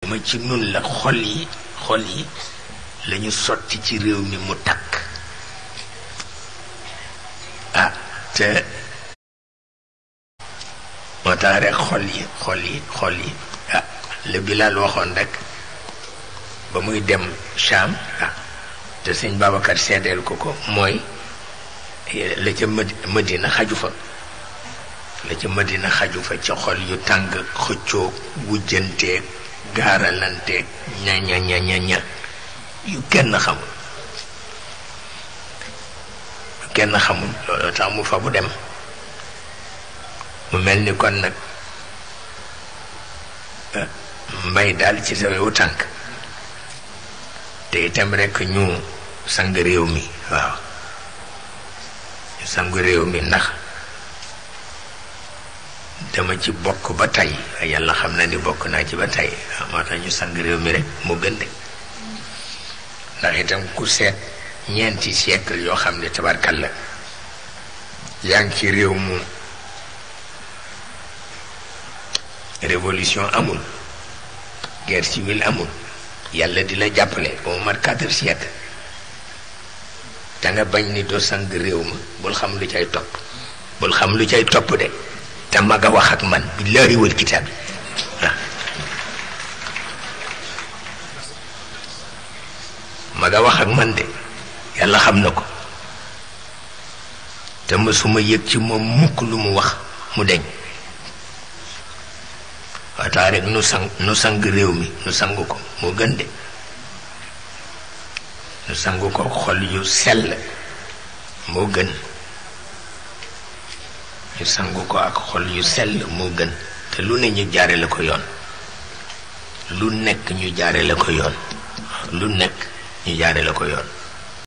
ma ci nun la xol yi lañu sotti ci réew mi mu takk ah te moo tax rek xol yi ah la Bilaal waxoon rek ba muy dem Cham ah te sëñ Babacar seedeel ko mooy la ca Madina xaju fa la ca Madina xaju fa ca xol yu tàng xëccoog wujjanteeg gaaralanteeg ña yu kenn xamul loolu tax mu fa bu dem mu mel ni kon nag mbay daal ci sa wewu tànk te itam rekk ñu sang réew mi waaw ñu sang réew mi ndax dama ci bokk ba tey yàlla xam na ni bokk naa ci ba tey moo tax ñu sang réew mi rek mu gën de ndax itam ku seet ñeenti siècle yoo xam ne tabarkal la yaa ngi ci réew mu révolution amul guerre civile amul yàlla di la jàppale ba mu mat 4 siècles te nga bañ ni doo sang réew ma bul xam lu cay topp de te mag a wax ak man billaahi wal kitaab waaw mag a wax ak man de yàlla xam na ko te mësuma yëg ci moom mukk lu mu wax mu deñ waxtaan rek nu sang réew mi nu sang ko moo gën de nu sang ko xol yu sell moo gën ñu sang ko ak xol yu sell moo gën te lu ne ñu jaare la ko yoon lu nekk ñu jaare la ko yoon lu nekk ñu jaare la ko yoon